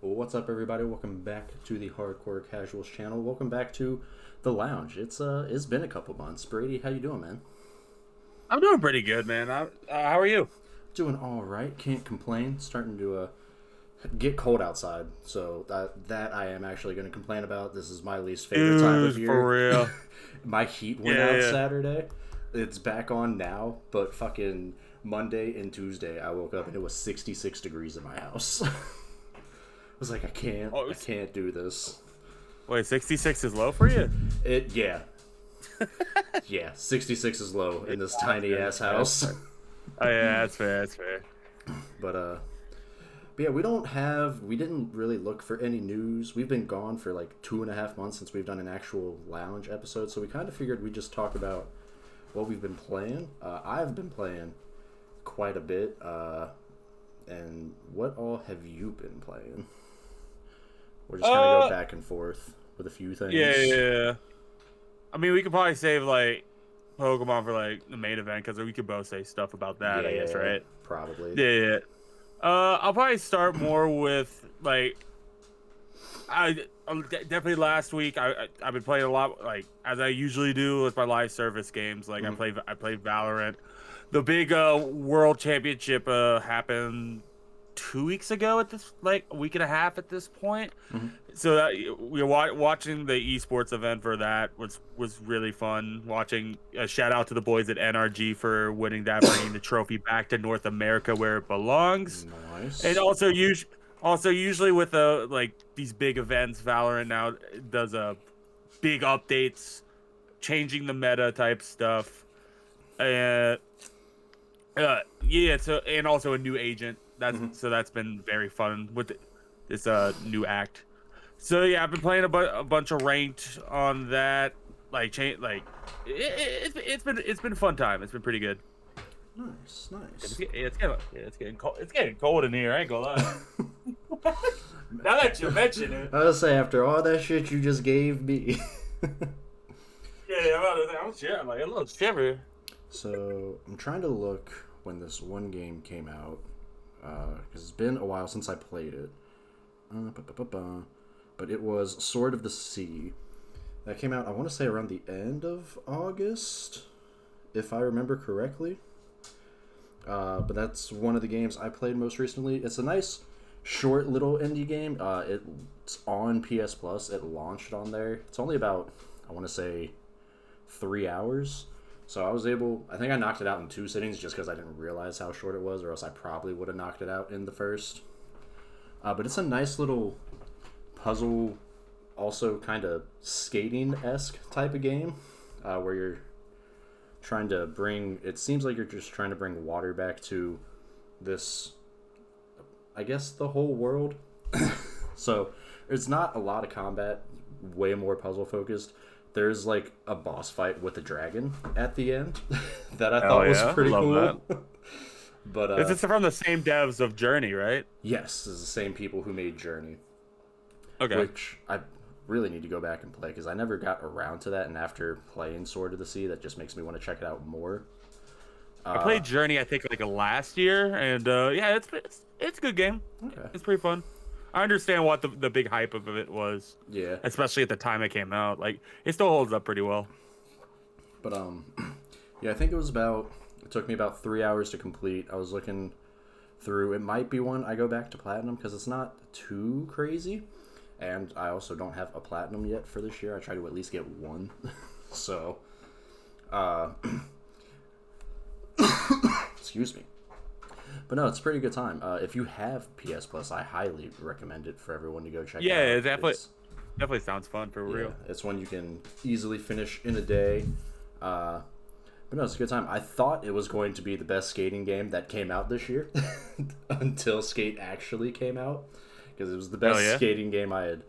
What's up, everybody? Welcome back to the Hardcore Casuals channel. Welcome back to the lounge. It's been a couple months. Brady, how you doing, man? I'm doing pretty good, man. How are you? Doing all right. Can't complain. Starting to get cold outside, so that I am actually going to complain about. This is my least favorite time of Dude, year. for real. My heat went Yeah, out yeah. Saturday. It's back on now, but fucking Monday and Tuesday, I woke up and it was 66 degrees in my house. I was like, Oh, I can't do this. wait, 66 is low for you? Yeah, yeah, 66 is low Yeah, in this that's tiny fair, ass that's house. fair. Oh, yeah, that's fair, that's fair. but but yeah, we didn't really look for any news. We've been gone for like 2.5 months since we've done an actual lounge episode, so we kind of figured we'd just talk about what we've been playing. I've been playing quite a bit. And what all have you been playing? We're just kind of go Uh, back and forth with a few yeah, things. yeah. I mean, we could probably save, like, Pokemon for, like, the main event, because we could both say stuff about that, I guess, Yeah, right? probably. Yeah, yeah. I'll probably start more with, like, definitely last week. I've been playing a lot, like as I usually do with my live service games. Like Hmm. I played Valorant. The big World Championship happened 2 weeks ago. At this, like a week and a half at this point. Hmm. So that, we were watching the esports event for that was really fun. Watching a shout out to the boys at NRG for winning that, bringing the trophy back to North America where it belongs. And Nice. also usually with like these big events, Valorant now does big updates, changing the meta type stuff. Uh, yeah. So and also a new agent. Hmm. That's been very fun with this new act. So yeah, I've been playing a bunch of ranked on that. Like it's been a fun time. It's been pretty good. Nice, nice. It's getting cold. It's getting cold in here. I ain't gonna lie. Now that you mention it, I was say after all that shit you just gave me. yeah, I'm like a little shiver. So I'm trying to look when this one game came out because it's been a while since I played it. But it was Sword of the Sea. That came out, I want to say, around the end of August, if I remember correctly. But that's one of the games I played most recently. It's a nice, short little indie game. It's on PS Plus. It launched on there. It's only about, I want to say, 3 hours. So I think I knocked it out in two sittings just because I didn't realize how short it was, or else I probably would have knocked it out in the first. But it's a nice little puzzle, also kind of skating-esque type of game, where you're trying to bring, it seems like you're just trying to bring water back to this, I guess, the whole world. So there's not a lot of combat, way more puzzle focused. There's like a boss fight with a dragon at the end that I Hell thought was yeah, pretty love that. cool. But This is from the same devs of Journey, right? yes, it's the same people who made Journey, Okay. which I really need to go back and play because I never got around to that. And after playing Sword of the Sea, that just makes me want to check it out more. I played Journey, I think, like last year, and yeah, it's a good game. Okay. It's pretty fun. I understand what the big hype of it was, Yeah, especially at the time it came out. Like, it still holds up pretty well. but yeah, I think it was about. It took me about 3 hours to complete. I was looking through. It might be one I go back to platinum because it's not too crazy, and I also don't have a platinum yet for this year. I try to at least get one. So, uh, excuse me. But no, it's a pretty good time. If you have PS Plus, I highly recommend it for everyone to go check Yeah, out. it definitely sounds fun for Yeah, real. it's one you can easily finish in a day. But no, it's a good time. I thought it was going to be the best skating game that came out this year until Skate actually came out because it was the Hell best yeah. skating game I had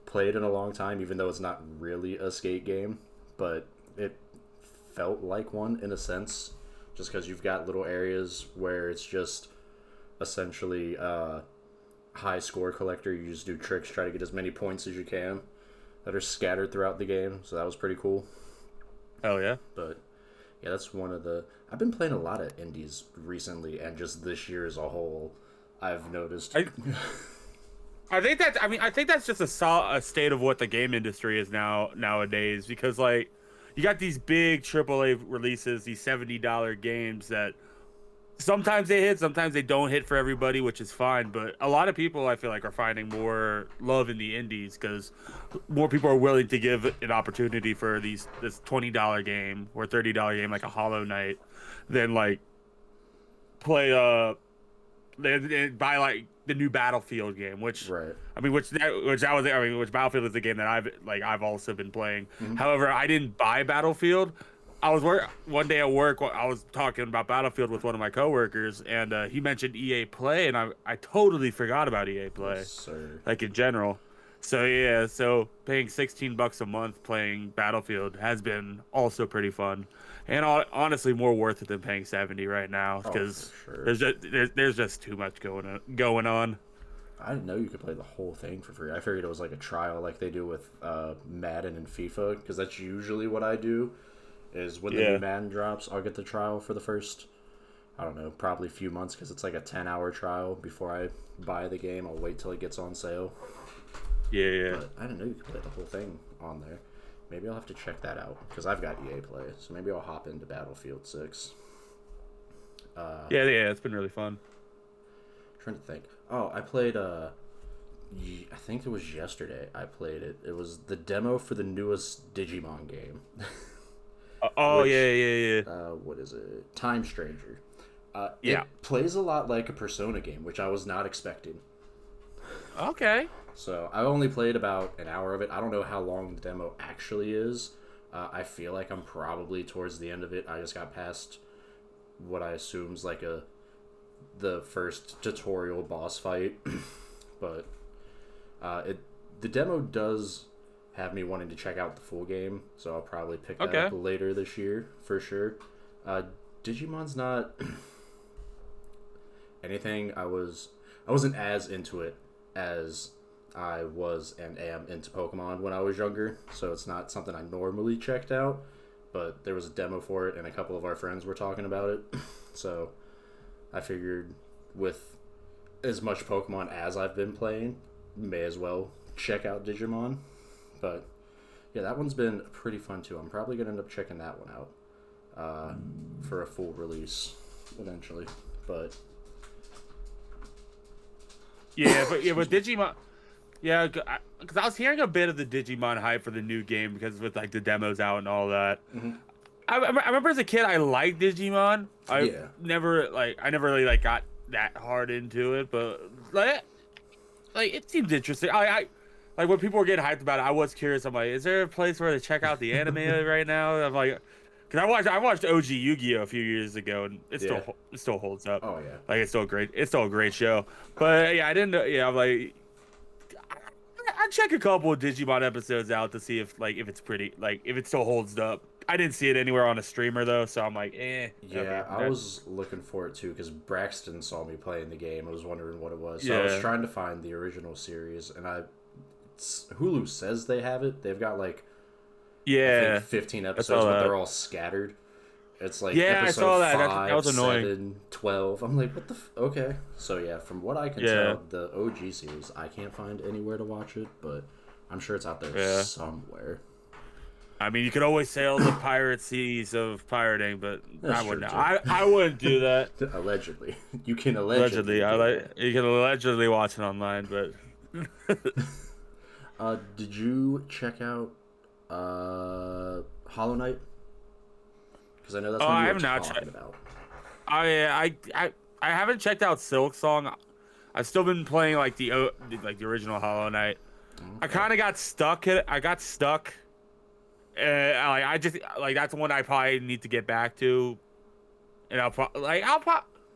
played in a long time, even though it's not really a skate game, but it felt like one in a sense, just because you've got little areas where it's just essentially high score collector. You just do tricks, try to get as many points as you can that are scattered throughout the game. So that was pretty cool. Hell yeah. But yeah, that's one of the. I've been playing a lot of indies recently, and just this year as a whole, I've noticed. I I think that's just a state of what the game industry is nowadays, because like you got these big AAA releases, these $70 games that sometimes they hit, sometimes they don't hit for everybody, which is fine. But a lot of people, I feel like, are finding more love in the indies because more people are willing to give an opportunity for this $20 game or $30 game like a Hollow Knight than like play they buy like the new Battlefield game, which Right. I mean, which Battlefield is the game that I've also been playing. Mm-hmm. However, I didn't buy Battlefield. One day at work. I was talking about Battlefield with one of my coworkers, and he mentioned EA Play, and I totally forgot about EA Yes, Play, sir. like in general. So yeah, so paying $16 a month playing Battlefield has been also pretty fun, and honestly more worth it than paying 70 right now Oh, because for sure. there's just too much going on. I didn't know you could play the whole thing for free. I figured it was like a trial, like they do with Madden and FIFA, because that's usually what I do. Is when the new Yeah, Madden drops, I'll get the trial for the first, I don't know, probably a few months, because it's like a 10-hour trial before I buy the game. I'll wait till it gets on sale. yeah. But I didn't know you could play the whole thing on there. Maybe I'll have to check that out because I've got EA Play, so maybe I'll hop into Battlefield 6. Yeah. It's been really fun. Trying to think. Oh, I played. I think it was yesterday. I played it. It was the demo for the newest Digimon game. Oh Which, yeah. what is it? Time Stranger. Yeah. It plays a lot like a Persona game, which I was not expecting. Okay. So I only played about an hour of it. I don't know how long the demo actually is. I feel like I'm probably towards the end of it. I just got past what I assume's like the first tutorial boss fight, but the demo does have me wanting to check out the full game. So I'll probably pick that Okay. up later this year for sure. Uh, Digimon's not anything. I wasn't as into it as I was and am into Pokemon when I was younger, so it's not something I normally checked out. But there was a demo for it, and a couple of our friends were talking about it, so I figured with as much Pokemon as I've been playing, may as well check out Digimon. But yeah, that one's been pretty fun too. I'm probably gonna end up checking that one out for a full release eventually. But But Digimon. Yeah, because I was hearing a bit of the Digimon hype for the new game because with like the demos out and all that. mhm. I remember as a kid I liked Digimon. Yeah, I never really like got that hard into it, but like it seems interesting. I like when people were getting hyped about it. I was curious. I'm like, is there a place where to check out the anime right now? I'm like, because I watched OG Yu-Gi-Oh a few years ago, and yeah. it still holds up. Oh yeah. Like it's still a great show. But yeah, I didn't know. Yeah, I'm like, I'd check a couple of Digimon episodes out to see if it's pretty, like if it still holds up. I didn't see it anywhere on a streamer though, so I'm like, Yeah, okay, I was looking for it too because Braxton saw me playing the game. I was wondering what it was. So I was yeah, trying to find the original series, and Hulu says they have it. They've got like I think yeah. 15 I saw episodes, but that. they're all scattered. It's like Yeah, I episode saw that. That 5, was annoying. 7, 12. I'm like, what the okay. So yeah, from what I can Yeah, tell, the OG series, I can't find anywhere to watch it, but I'm sure it's out there yeah. somewhere. I mean, you could always sail the pirate seas of pirating, but That's true too. I wouldn't do that. Allegedly. You can allegedly Allegedly, I do like you can allegedly watch it online, but that. Did you check out Hollow Knight? Because I know that's oh, one I you were have not talking checked. about. I haven't checked out Silk Song. I've still been playing like the original Hollow Knight. I Okay. kind of got stuck. I got stuck. I just like that's one I probably need to get back to, and I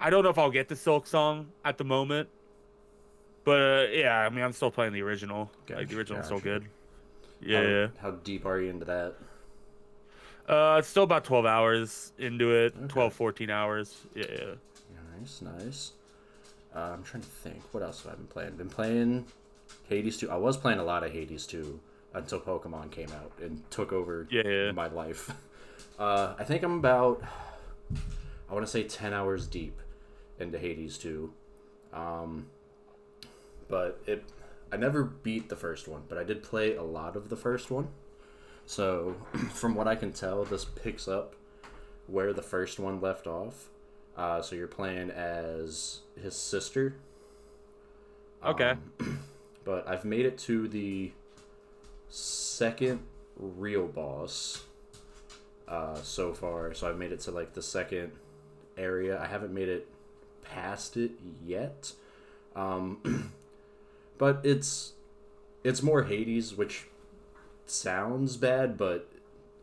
don't know if I'll get the Silk Song at the moment, but yeah, I mean I'm still playing the original. Like the Gotcha, original's still gotcha. good. Yeah. How deep are you into that? It's still about 12 hours into it. Okay. 12, 14 hours. Yeah. Nice, nice. I'm trying to think. What else have I been playing? Been playing Hades 2. I was playing a lot of Hades 2 until Pokemon came out and took over Yeah. my life. I think I'm about, I want to say 10 hours deep into Hades 2. But I never beat the first one, but I did play a lot of the first one. So, from what I can tell, this picks up where the first one left off. So you're playing as his sister. Okay. But I've made it to the second real boss so far. So I've made it to like the second area. I haven't made it past it yet. But it's more Hades, which sounds bad, but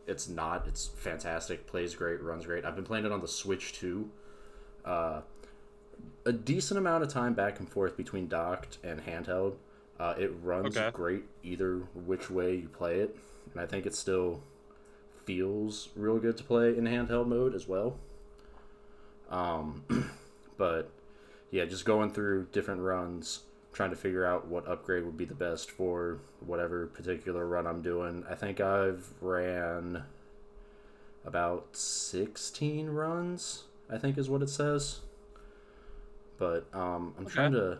it's not. It's fantastic. Plays great, runs great. I've been playing it on the Switch too. A decent amount of time back and forth between docked and handheld. It runs great either which way you play it, and I think it still feels real good to play in handheld mode as well. But yeah, just going through different runs, trying to figure out what upgrade would be the best for whatever particular run I'm doing. I think I've ran about 16 runs, I think is what it says. But I'm trying to...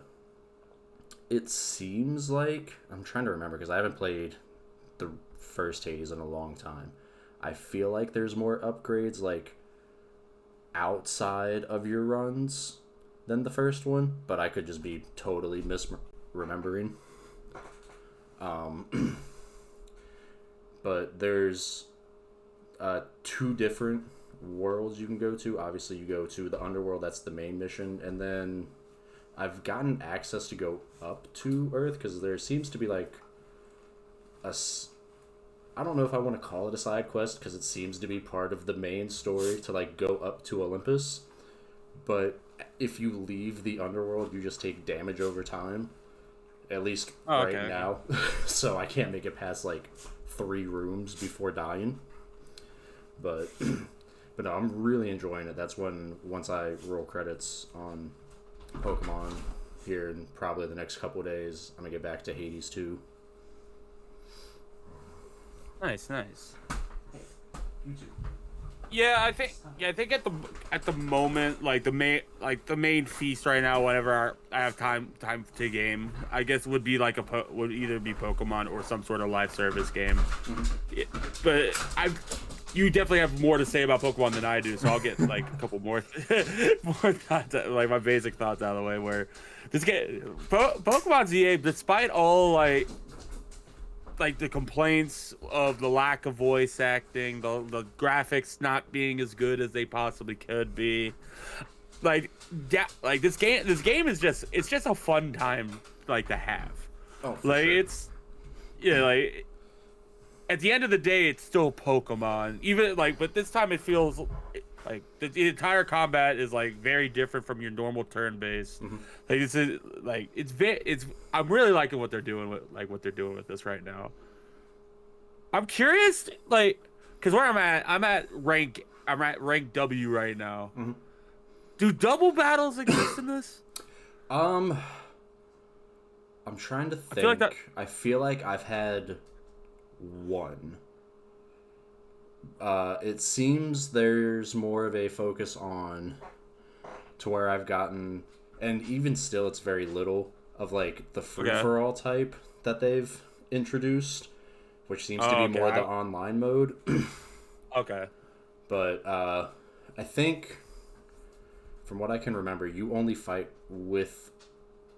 It seems like... I'm trying to remember because I haven't played the first Hades in a long time. I feel like there's more upgrades like outside of your runs than the first one, but I could just be totally misremembering. But there's 2 different worlds you can go to. Obviously, you go to the underworld, that's the main mission, and then I've gotten access to go up to Earth because there seems to be like I don't know if I want to call it a side quest because it seems to be part of the main story to like go up to Olympus, but if you leave the underworld, you just take damage over time. At least right now. So I can't make it past like 3 rooms before dying. But no, I'm really enjoying it. That's when once I roll credits on Pokemon here in probably the next couple of days, I'm gonna get back to Hades 2. Nice. You too. Yeah, I think at the moment, like the main feast right now, whenever I have time to game, I guess would be like would either be Pokemon or some sort of live service game. But you definitely have more to say about Pokemon than I do, so I'll get like a couple more thoughts, like my basic thoughts out of the way. Where this game, Pokemon Z-A, despite all like the complaints of the lack of voice acting, the graphics not being as good as they possibly could be, like this game is just a fun time like to have. Oh, for like sure. It's like at the end of the day, it's still Pokemon. Even like, but this time it feels like the entire combat is like very different from your normal turn based. Like it's I'm really liking what they're doing with this right now. I'm curious, like, because where I'm at rank W right now. Do double battles exist in this? I'm trying to think. I feel like I've had one. It seems there's more of a focus on to where I've gotten, and even still it's very little of like the free-for-all type that they've introduced, which seems to be more the online mode. But I think from what I can remember, you only fight with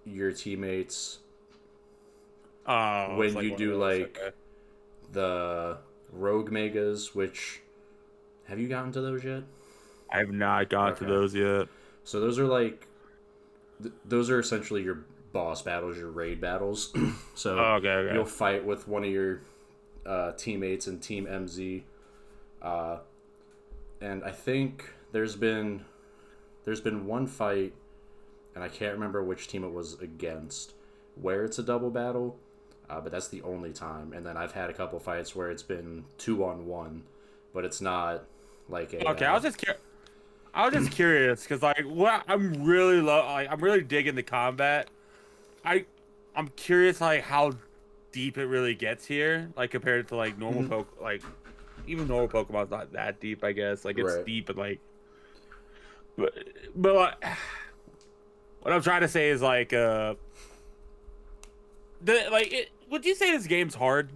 your teammates when you do the Rogue Megas, which... Have you gotten to those yet? I have not gotten to those yet. So those are like... those are essentially your boss battles, your raid battles. So you'll fight with one of your teammates in Team MZ. And I think there's been one fight, and I can't remember which team it was against, where it's a double battle. But that's the only time. And then I've had a couple fights where it's been 2-on-1, but it's not like a... I was just curious because like I'm really digging the combat. I'm curious like how deep it really gets here, like compared to like normal like even normal Pokemon's not that deep, I guess. Like it's deep and like, but what I'm trying to say is like Would you say this game's hard?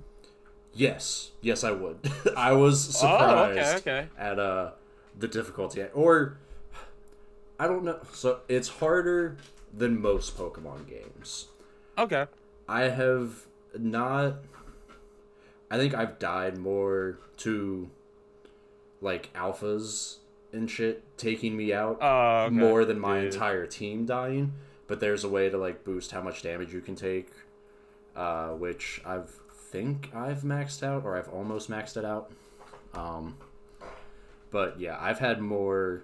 Yes, I would. I was Oh, surprised okay. at the difficulty, or I don't know. So it's harder than most Pokemon games. Okay. I have not. I think I've died more to like alphas and shit taking me out Oh, okay. more than my Dude. entire team dying. But there's a way to like boost how much damage you can take, which think I've maxed out or I've almost maxed it out. But yeah, I've died more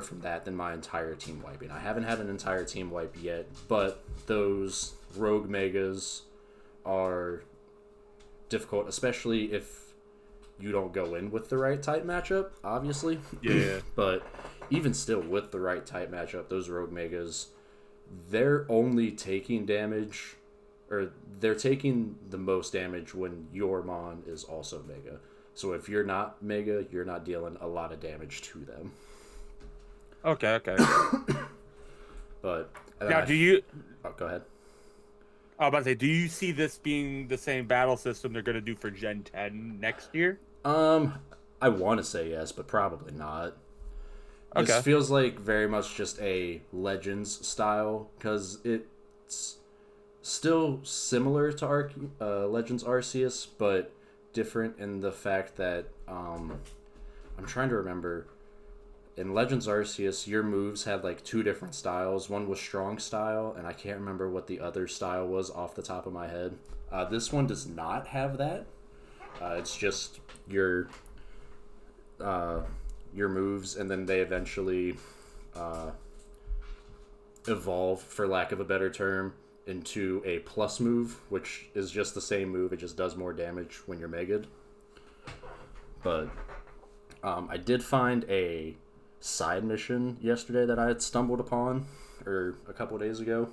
from that than my entire team wiping. I haven't had an entire team wipe yet, but those rogue megas are difficult, especially if you don't go in with the right type matchup, obviously. Yeah. But even still, with the right type matchup, those rogue megas, they're only taking damage, or they're taking the most damage when your mon is also mega. So if you're not mega, you're not dealing a lot of damage to them. Okay. But Now, do you? Oh, go ahead. I was about to say, do you see this being the same battle system they're gonna do for Gen 10 next year? I want to say yes, but probably not. This Okay. feels like very much just a Legends style, because it's still similar to Legends Arceus, but different in the fact that I'm trying to remember. In Legends Arceus, your moves had like two different styles. One was strong style, and I can't remember what the other style was off the top of my head. This one does not have that. It's just your moves, and then they eventually evolve, for lack of a better term, into a plus move, which is just the same move. It just does more damage when you're mega'd. But I did find a side mission yesterday that I had stumbled upon, or a couple days ago,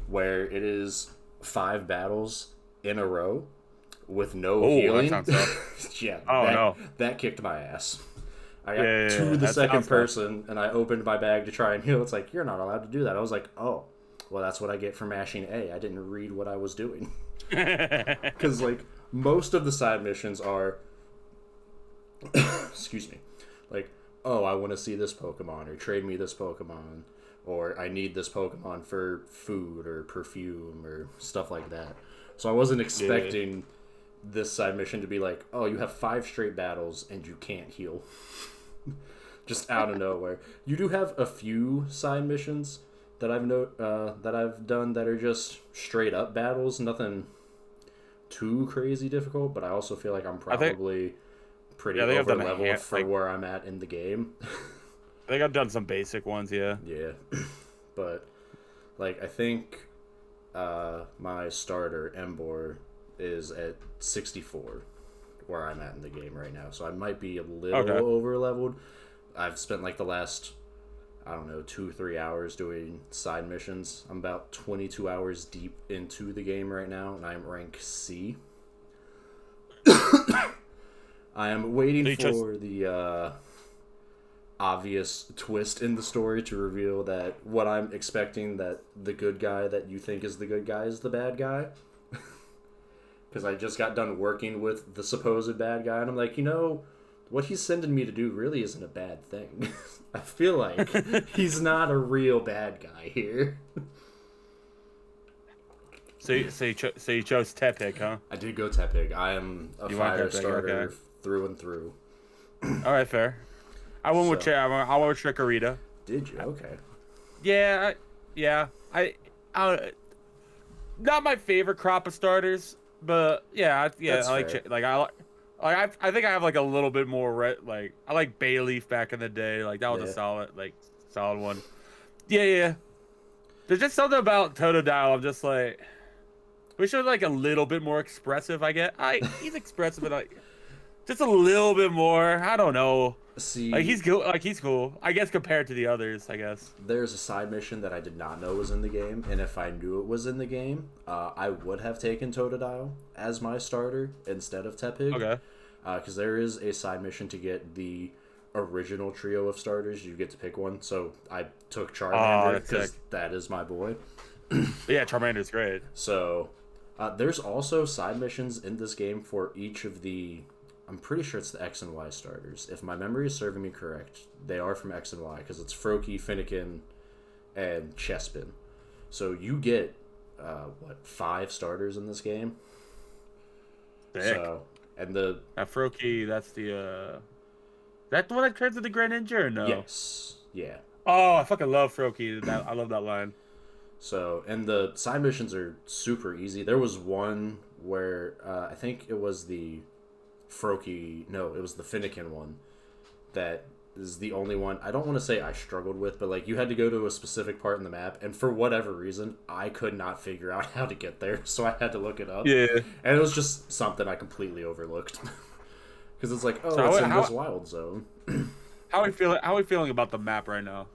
where it is 5 battles in a row with no healing. That sounds tough. Yeah, No. that kicked my ass. I got Yeah, to the that second sounds person, and I opened my bag to try and heal. It's like, you're not allowed to do that. I was like, oh, well, that's what I get for mashing A. I didn't read what I was doing. Because, like, most of the side missions are, excuse me, like, oh, I want to see this Pokemon, or trade me this Pokemon, or I need this Pokemon for food or perfume or stuff like that. So I wasn't expecting this side mission to be like, oh, you have 5 straight battles and you can't heal. Just out of nowhere. You do have a few side missions that I've done that are just straight up battles, nothing too crazy difficult, but I also feel like I'm probably pretty over leveled for where I'm at in the game. I think I've done some basic ones, yeah. Yeah. But like, I think my starter Embor is at 64 where I'm at in the game right now, so I might be a little over leveled. I've spent like the last, I don't know, 2-3 hours doing side missions. I'm about 22 hours deep into the game right now, and I'm rank C. I am waiting for the obvious twist in the story to reveal that what I'm expecting, that the good guy that you think is the good guy is the bad guy. Because I just got done working with the supposed bad guy, and I'm like, what he's sending me to do really isn't a bad thing. I feel like he's not a real bad guy here. So you chose Tepig, huh? I did go Tepig. I am a fire starter through and through. All right, fair. I went with Chikorita. Did you? Okay. Yeah. I not my favorite crop of starters, but yeah. That's I like fair. I think I have like a little bit more I like Bayleaf back in the day. Like that was a solid one. Yeah. There's just something about Totodile. I'm just like, we should like a little bit more expressive. He's expressive, but like just a little bit more. I don't know. See, he's cool. I guess compared to the others, I guess. There's a side mission that I did not know was in the game, and if I knew it was in the game, I would have taken Totodile as my starter instead of Tepig. Okay. Because there is a side mission to get the original trio of starters. You get to pick one. So I took Charmander because that is my boy. But yeah, Charmander's great. So, there's also side missions in this game for each of the. I'm pretty sure it's the X and Y starters. If my memory is serving me correct, they are from X and Y because it's Froakie, Finnegan, and Chespin. So you get 5 starters in this game. Sick. So and the Froakie, that's that the one that turns into Greninja or no? yes, yeah. Oh, I fucking love Froakie. I love that line. So, and the side missions are super easy. There was one where I think it was the Froakie, no, it was the Finnegan one that is the only one. I don't want to say I struggled with, but like you had to go to a specific part in the map, and for whatever reason, I could not figure out how to get there, so I had to look it up. Yeah. And it was just something I completely overlooked. Because it's like, oh, So it's in this wild zone. How are we feeling about the map right now?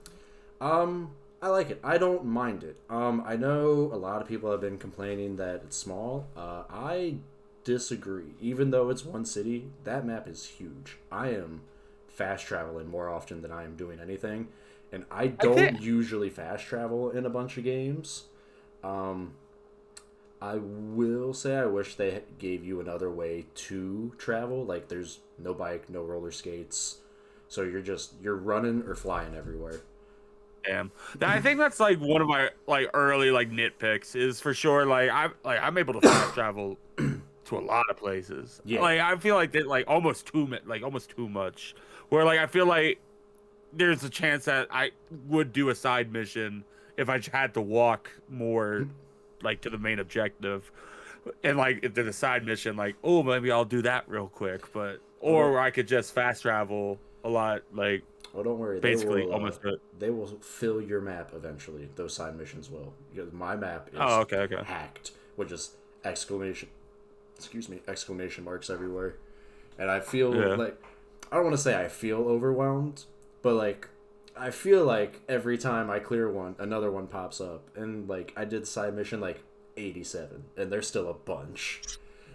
I like it. I don't mind it. I know a lot of people have been complaining that it's small. I disagree. Even though it's one city, that map is huge. I am fast traveling more often than I am doing anything, and I don't usually fast travel in a bunch of games. I will say I wish they gave you another way to travel. Like there's no bike, no roller skates, so you're running or flying everywhere. Damn. I think that's like one of my like early like nitpicks is for sure I'm able to fast travel to a lot of places. Yeah. Like I feel like that like almost too much. Where like I feel like there's a chance that I would do a side mission if I had to walk more like to the main objective. And like if there's a side mission like, oh, maybe I'll do that real quick, but or I could just fast travel a lot like oh, don't worry. Basically, they will fill your map eventually. Those side missions will, because my map is okay. hacked, which is exclamation marks everywhere, and I feel like I don't want to say I feel overwhelmed, but like I feel like every time I clear one, another one pops up, and like I did side mission like 87, and there's still a bunch.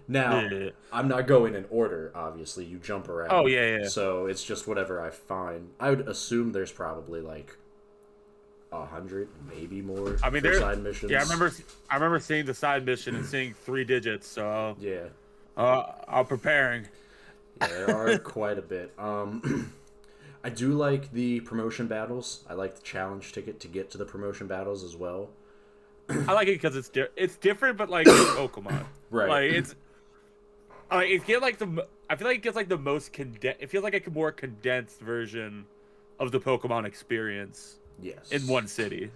Now, I'm not going in order, obviously. You jump around. Oh, yeah. So it's just whatever I find. I would assume there's probably like 100, maybe more. I mean, for side missions. Yeah, I remember seeing the side mission and seeing 3 digits. So yeah, I'm preparing. Yeah, there are quite a bit. I do like the promotion battles. I like the challenge ticket to get to the promotion battles as well. I like it because it's different, but like Pokemon, right? Like it feels like I feel like it gets like the most it feels like a more condensed version of the Pokemon experience. Yes. In one city.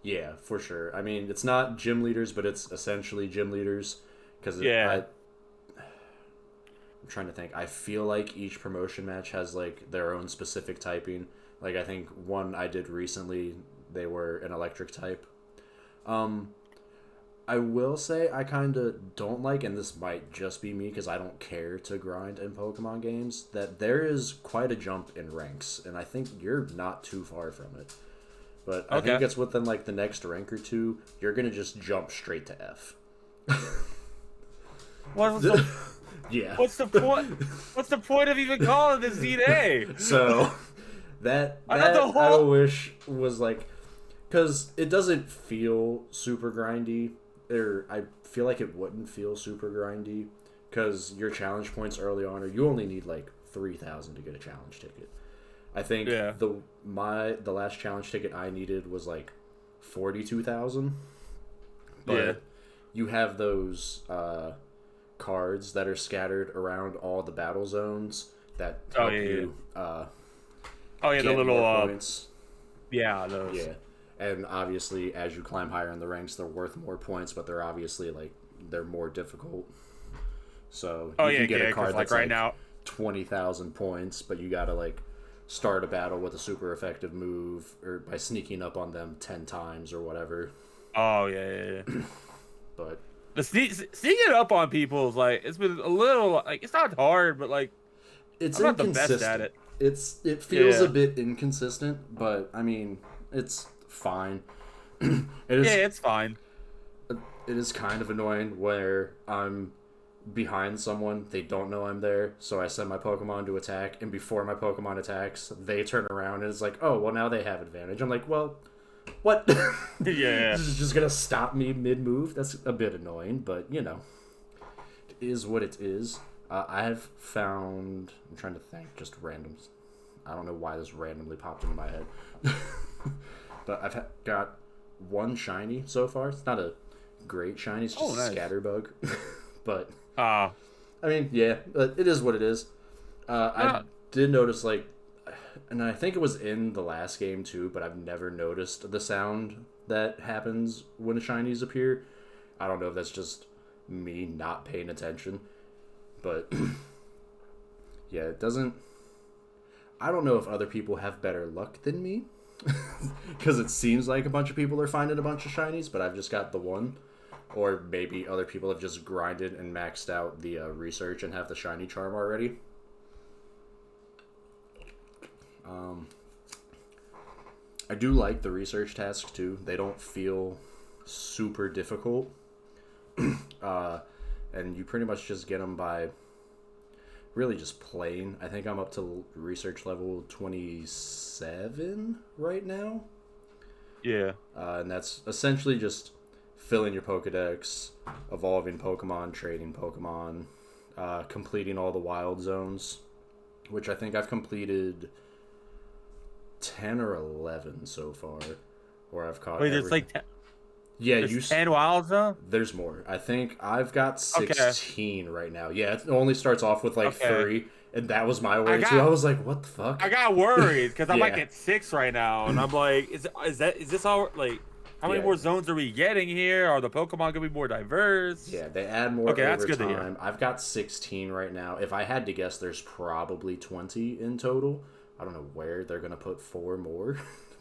Yeah, for sure. I mean, it's not gym leaders, but it's essentially gym leaders. Because I'm trying to think. I feel like each promotion match has like their own specific typing. Like I think one I did recently, they were an electric type. I will say I kind of don't like, and this might just be me because I don't care to grind in Pokemon games, that there is quite a jump in ranks, and I think you're not too far from it. But I think it's within like the next rank or two, you're gonna just jump straight to F. What's the yeah. What's the point? What's the point of even calling this Z-A? So that I wish was like, because it doesn't feel super grindy. Or I feel like it wouldn't feel super grindy because your challenge points early on, or you only need like 3,000 to get a challenge ticket. I think the last challenge ticket I needed was like 42,000. But you have those cards that are scattered around all the battle zones that help you. The little points. Yeah, those. Yeah. And obviously, as you climb higher in the ranks, they're worth more points, but they're obviously like they're more difficult. So you can get a card that's like now 20,000 points, but you gotta like start a battle with a super effective move or by sneaking up on them 10 times or whatever. Oh yeah. But the sneaking up on people is like it's been a little like it's not hard, but like it's I'm not inconsistent. the best at it. It feels a bit inconsistent, but I mean it's fine. It's fine. It is kind of annoying where I'm behind someone, they don't know I'm there, so I send my Pokemon to attack, and before my Pokemon attacks, they turn around and it's like, oh, well, now they have advantage. I'm like, well, What? Yeah. This is just gonna stop me mid-move? That's a bit annoying, but, you know. It is what it is. I have found... I'm trying to think, just randoms. I don't know why this randomly popped into my head. But I've got one shiny so far. It's not a great shiny. It's just a scatterbug. But, I mean, yeah, it is what it is. I did notice, like, and I think it was in the last game too, but I've never noticed the sound that happens when shinies appear. I don't know if that's just me not paying attention, but yeah, it doesn't. I don't know if other people have better luck than me, because it seems like a bunch of people are finding a bunch of shinies, but I've just got the one. Or maybe other people have just grinded and maxed out the research and have the shiny charm already. I do like the research tasks too. They don't feel super difficult. And you pretty much just get them by really just playing. I think I'm up to research level 27 right now. Yeah. And that's essentially just filling your Pokedex, evolving Pokemon, trading Pokemon, completing all the wild zones, which I think I've completed 10 or 11 so far, where I've caught. Wait, there's like 10. Yeah, there's 10 wild zone. There's more. I think I've got 16 right now. Yeah, it only starts off with like 3, and that was my way too. I was like, what the fuck? I got worried because I'm like at 6 right now, and I'm like, is this all like? How many more zones are we getting here? Are the Pokemon gonna be more diverse? Yeah, they add more over that's good time. To hear. I've got 16 right now. If I had to guess, there's probably 20 in total. I don't know where they're gonna put 4 more,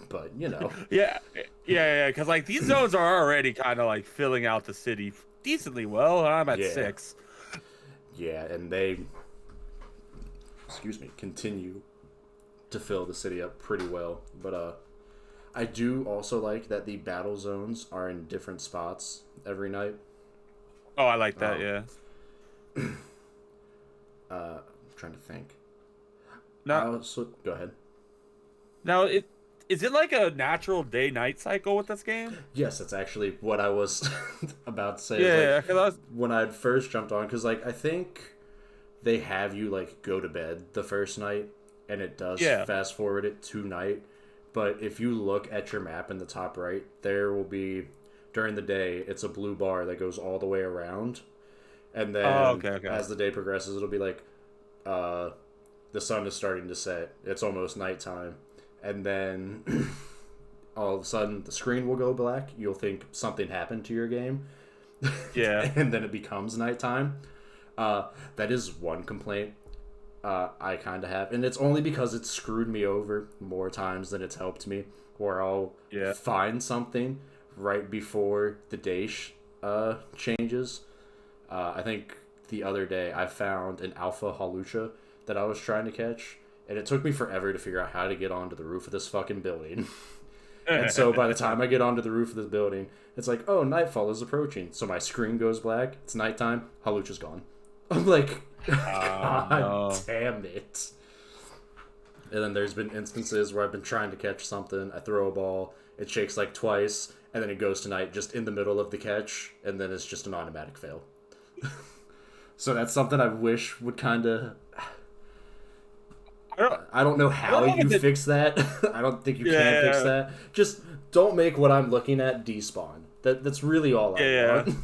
but you know. Yeah. Because like these zones are already kind of like filling out the city decently well. And I'm at 6. Yeah, and they, continue to fill the city up pretty well. But I do also like that the battle zones are in different spots every night. Oh, I like that. Yeah. I'm trying to think. Now, go ahead. Now, is it like a natural day-night cycle with this game? Yes, that's actually what I was about to say. Yeah, because when I first jumped on, because like I think they have you like go to bed the first night, and it does fast forward it to night. But if you look at your map in the top right, there will be during the day. It's a blue bar that goes all the way around, and then as the day progresses, it'll be like, the sun is starting to set. It's almost nighttime. And then all of a sudden the screen will go black. You'll think something happened to your game. Yeah. And then it becomes nighttime. That is one complaint I kind of have. And it's only because it's screwed me over more times than it's helped me. Where I'll find something right before the day changes. I think the other day I found an alpha Halucha that I was trying to catch, and it took me forever to figure out how to get onto the roof of this fucking building. And so by the time I get onto the roof of this building, it's like, oh, nightfall is approaching. So my screen goes black. It's nighttime. Halucha's gone. I'm like, God damn it. And then there's been instances where I've been trying to catch something. I throw a ball. It shakes like twice, and then it goes to night just in the middle of the catch, and then it's just an automatic fail. So that's something I wish would kind of... I don't know how you fix that. I don't think you can fix that. Just don't make what I'm looking at despawn. That's really all I want.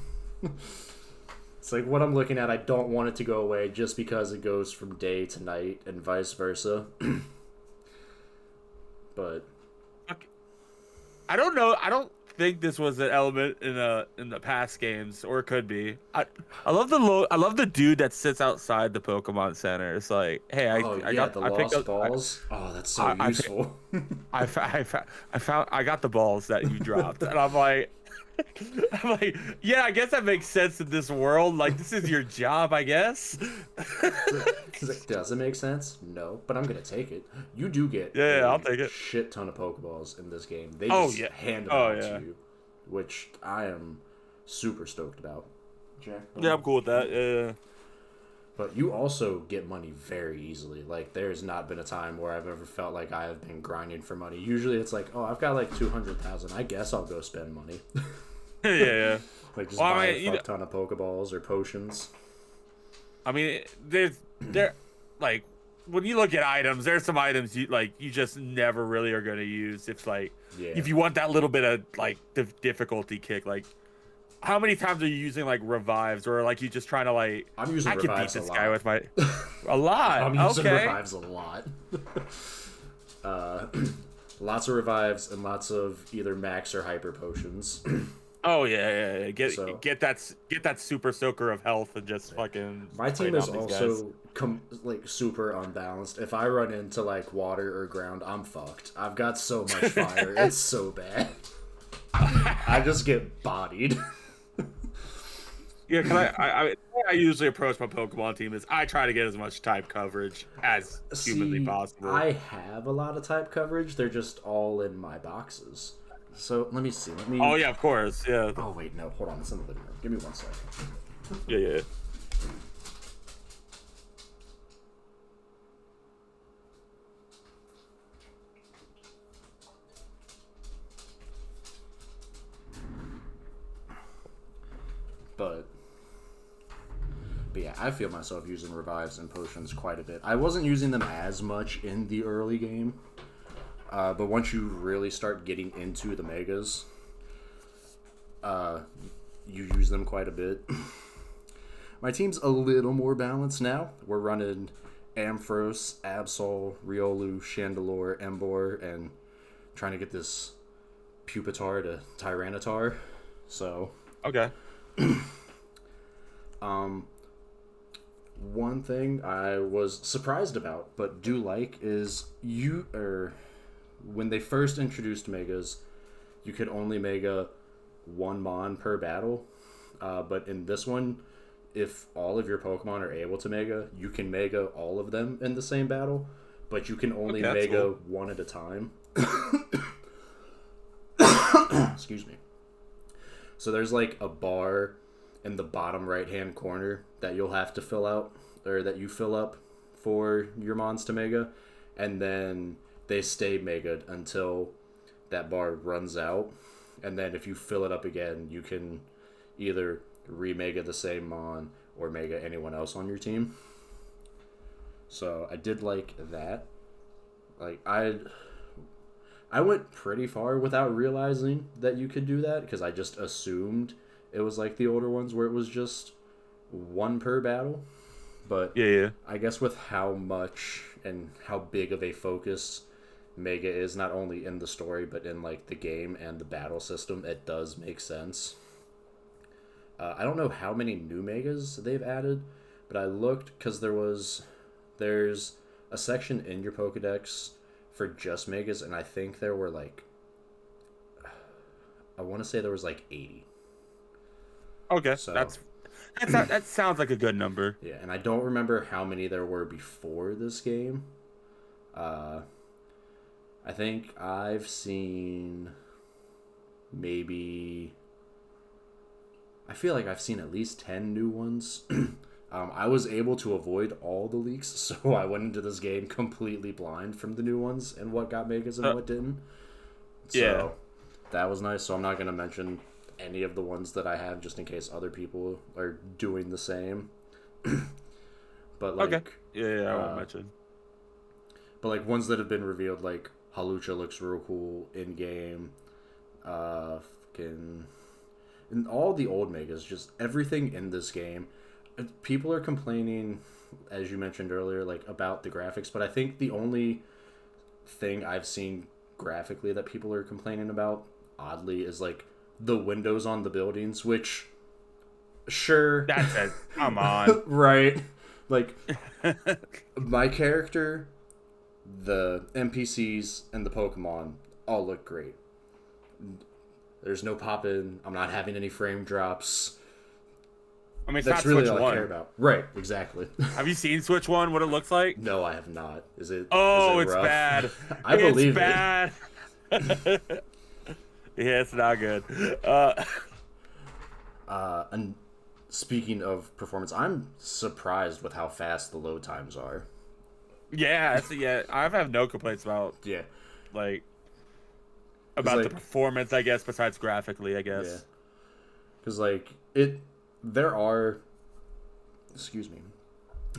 It's like what I'm looking at, I don't want it to go away just because it goes from day to night and vice versa. But I don't know. I don't think this was an element in the past games, or it could be. I love the dude that sits outside the Pokemon Center. It's like, hey, I got the lost balls. That's so useful. I got the balls that you dropped, and I'm like, yeah, I guess that makes sense in this world. Like, this is your job, I guess. Does it make sense? No, but I'm gonna take it. You do get I'll take it. Shit ton of Pokeballs in this game. They just hand them out to you, which I am super stoked about. Jack? Yeah, I'm cool with that. Yeah. But you also get money very easily. Like, there's not been a time where I've ever felt like I have been grinding for money. Usually it's like, oh, I've got like 200,000. I guess I'll go spend money. Yeah. Like, just buy a fuck ton of Pokeballs or potions. I mean, there, like, when you look at items, there's some items you just never really are gonna use. If you want that little bit of like the difficulty kick, like how many times are you using like revives or like you just trying to like I'm using revives beat this a guy lot. with my a lot. I'm using okay. revives a lot. Lots of revives and lots of either max or hyper potions. Oh yeah. Get that super soaker of health and just fucking. My team is also like super unbalanced. If I run into like water or ground, I'm fucked. I've got so much fire, it's so bad. I just get bodied. Yeah, cause I usually approach my Pokemon team is I try to get as much type coverage as humanly possible. I have a lot of type coverage. They're just all in my boxes. So let me see. Oh yeah, of course. Yeah. Oh wait, no. Hold on. It's in the living room. Give me 1 second. Yeah. But yeah, I feel myself using revives and potions quite a bit. I wasn't using them as much in the early game. But once you really start getting into the megas, you use them quite a bit. My team's a little more balanced now. We're running Ampharos, Absol, Riolu, Chandelure, Emboar, and trying to get this Pupitar to Tyranitar. So okay. One thing I was surprised about, but do like, is when they first introduced Megas, you could only Mega one Mon per battle. But in this one, if all of your Pokemon are able to Mega, you can Mega all of them in the same battle, but you can only Mega one at a time. Excuse me. So there's like a bar in the bottom right-hand corner that you'll have to fill out, or that you fill up for your Mons to Mega, and then they stay Mega'd until that bar runs out, and then if you fill it up again, you can either re-Mega the same Mon or Mega anyone else on your team. So I did like that. Like I went pretty far without realizing that you could do that, because I just assumed it was like the older ones where it was just one per battle. But yeah. I guess with how much and how big of a focus Mega is, not only in the story but in like the game and the battle system, it does make sense. I don't know how many new Megas they've added, but I looked because there's a section in your Pokedex for just Megas, and I think there were like, I want to say there was like 80. Okay, so that sounds like a good number. Yeah, and I don't remember how many there were before this game. I think I've seen maybe, I feel like I've seen at least 10 new ones. I was able to avoid all the leaks, so I went into this game completely blind from the new ones and what got Megas and what didn't. So that was nice. So I'm not going to mention any of the ones that I have, just in case other people are doing the same. But like, okay. Yeah, I won't mention. But like ones that have been revealed, like Halucha looks real cool in game. And all the old Megas, just everything in this game. People are complaining, as you mentioned earlier, like about the graphics, but I think the only thing I've seen graphically that people are complaining about, oddly, is like the windows on the buildings, which, sure, that's it. Come on. Right, like my character, the NPCs, and the Pokemon all look great. There's no pop-in. I'm not having any frame drops. I mean, it's that's not really Switch all 1. I care about. Right, exactly. Have you seen Switch 1, what it looks like? No, I have not. Is it? Oh, is it it's rough? bad. I believe it's bad. Yeah, it's not good. And speaking of performance, I'm surprised with how fast the load times are. Yeah, I have no complaints about Yeah, like because the performance, I guess, besides graphically, I yeah, guess. because there are, excuse me,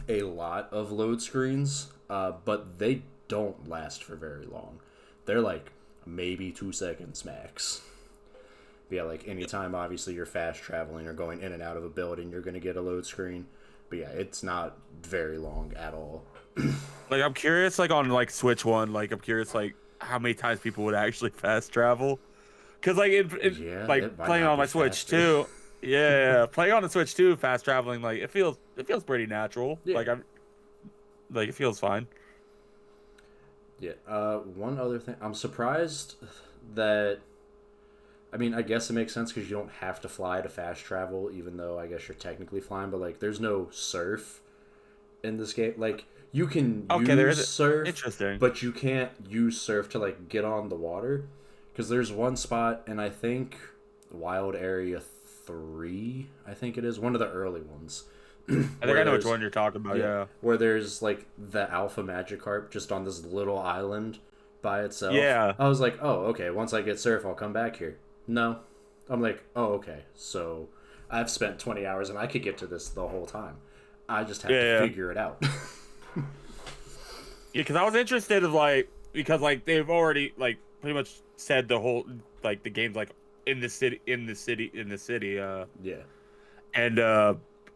a lot of load screens, but they don't last for very long. They're like maybe 2 seconds max. But yeah, like anytime obviously you're fast traveling or going in and out of a building, you're gonna get a load screen. But yeah, it's not very long at all. Like I'm curious, like on like Switch One, like I'm curious, like how many times people would actually fast travel. Because like Yeah, like it might playing not on be my Switch faster. too, yeah, playing on the Switch too, fast traveling, like it feels pretty natural. Yeah. Like I'm like it feels fine. Yeah. One other thing, I'm surprised that. I mean, I guess it makes sense because you don't have to fly to fast travel, even though I guess you're technically flying. But like, there's no surf in this game. Like, you can Okay, there use is surf, interesting. but you can't use surf to like get on the water. Because there's one spot, and I think Wild Area 3, I think it is one of the early ones, I think where I know which there's one you're talking about. yeah, Yeah, where there's like the alpha Magikarp just on this little island by itself. yeah, I was like, oh, okay. Once I get surf, I'll come back here. No, I'm like, oh, okay. So I've spent 20 hours and I could get to this the whole time. I just have yeah, to yeah. figure it out. Yeah, because I was interested in like because like they've already like pretty much said the whole like the game's like in the city. Yeah. And I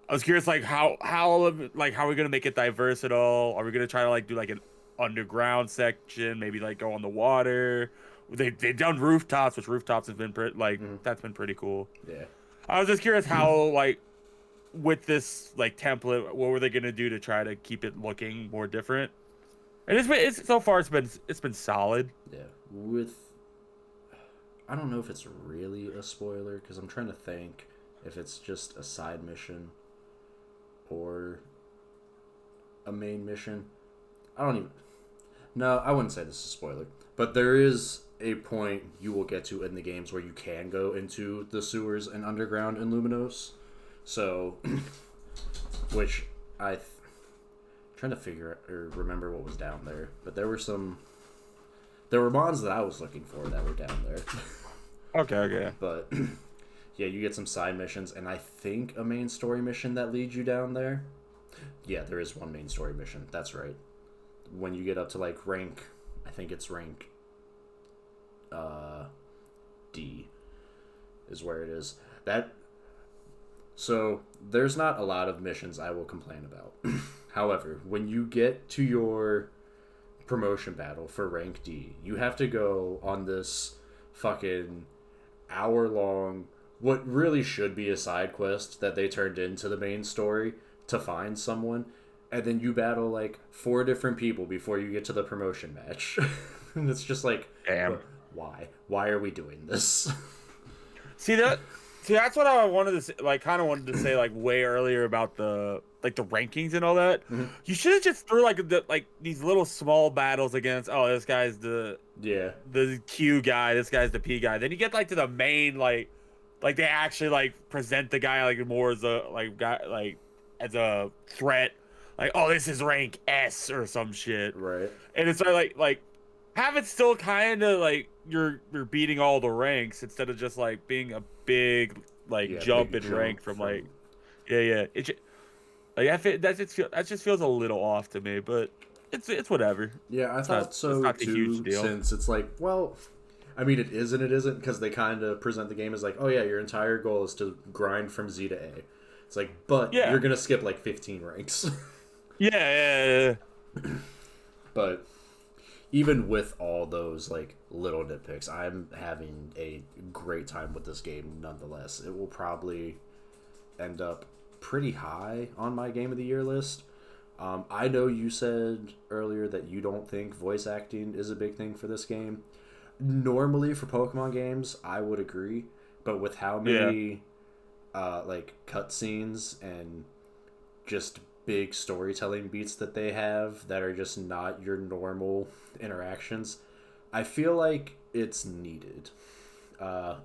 was curious, like how are we gonna make it diverse at all? Are we gonna try to like do like an underground section, maybe like go on the water? They've done rooftops, which rooftops have been like Hmm. that's been pretty cool. Yeah. I was just curious how like with this like template, what were they gonna do to try to keep it looking more different? And it's so far it's been solid. Yeah. I don't know if it's really a spoiler because I'm trying to think if it's just a side mission or a main mission. I don't even. No, I wouldn't say this is a spoiler, but there is a point you will get to in the games where you can go into the sewers and underground in Luminos. So, which trying to figure or remember what was down there, but there were mons that I was looking for that were down there. Okay. But yeah, you get some side missions, and I think a main story mission that leads you down there. Yeah, there is one main story mission. That's right. When you get up to like rank, I think it's rank D is where it is. That so there's not a lot of missions I will complain about. However, when you get to your promotion battle for rank D, you have to go on this fucking hour long what really should be a side quest that they turned into the main story to find someone, and then you battle like 4 different people before you get to the promotion match. And it's just like, Damn. why are we doing this? See that? See, that's what I wanted to say, like, kind of wanted to say, like, way earlier about the like the rankings and all that. Mhm. You should have just threw like these little small battles against. Oh, this guy's Yeah, the Q guy. This guy's the P guy. Then you get like to the main like they actually like present the guy like more as a like guy like as a threat. Like, oh, this is rank S or some shit. right. And it's like have it still kind of like you're beating all the ranks instead of just like being a big like Yeah, jump big in rank jump from from. like yeah like that just feels a little off to me, but it's whatever. Yeah, I thought It's so not a huge too. deal. Since it's like, well, I mean, it is and it isn't because they kind of present the game as like, oh yeah, your entire goal is to grind from Z to A. It's like, but Yeah, you're gonna skip like 15 ranks. yeah. But even with all those like little nitpicks, I'm having a great time with this game nonetheless. It will probably end up pretty high on my game of the year list. I know you said earlier that you don't think voice acting is a big thing for this game. Normally for Pokemon games, I would agree, but with how Yeah. many like cutscenes and just big storytelling beats that they have that are just not your normal interactions, I feel like it's needed. Uh,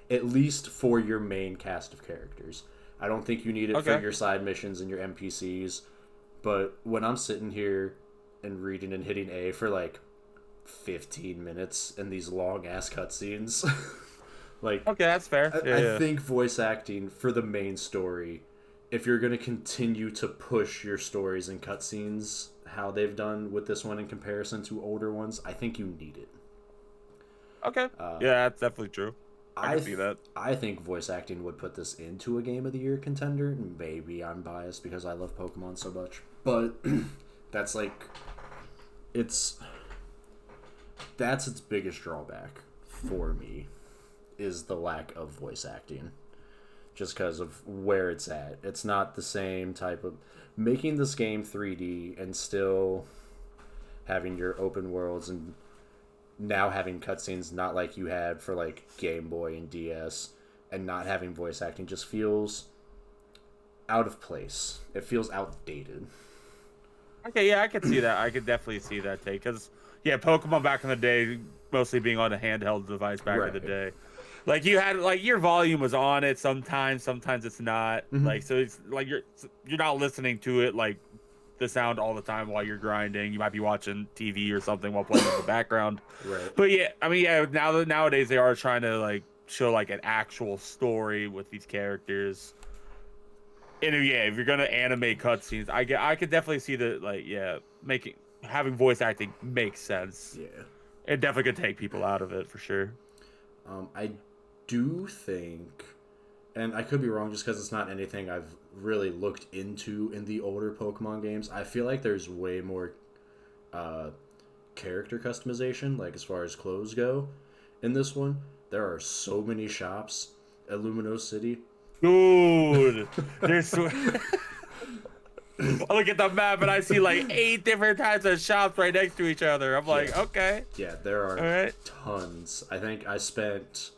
at least for your main cast of characters. I don't think you need it for Okay. your side missions and your NPCs. But when I'm sitting here and reading and hitting A for like 15 minutes in these long ass cutscenes, like Okay, that's fair. Yeah, I yeah. think voice acting for the main story, if you're going to continue to push your stories and cutscenes how they've done with this one in comparison to older ones, I think you need it. Okay. Yeah, that's definitely true. I can see that. I think voice acting would put this into a Game of the Year contender. Maybe I'm biased because I love Pokemon so much, but that's like it's that's its biggest drawback for me is the lack of voice acting. Just because of where it's at. It's not the same type of making this game 3D and still having your open worlds and now having cutscenes not like you had for like Game Boy and DS and not having voice acting just feels out of place. It feels outdated. Okay, yeah, I could see that. I could definitely see that take because yeah, Pokemon back in the day, mostly being on a handheld device back in the Right. day. Like you had like your volume was on it sometimes it's not. Mm-hmm. Like so it's like you're not listening to it like the sound all the time while you're grinding. You might be watching TV or something while playing in the background. Right. But yeah, I mean yeah, nowadays they are trying to like show like an actual story with these characters. And yeah, if you're gonna animate cutscenes, I could definitely see the like yeah, making having voice acting makes sense. Yeah. It definitely could take people out of it for sure. I do think, and I could be wrong just because it's not anything I've really looked into in the older Pokemon games. I feel like there's way more character customization, like as far as clothes go, in this one. There are so many shops at Lumino City. Dude, there's I look at the map and I see like 8 different types of shops right next to each other. I'm like, Yeah. okay, Yeah, there all are right. tons. I think I spent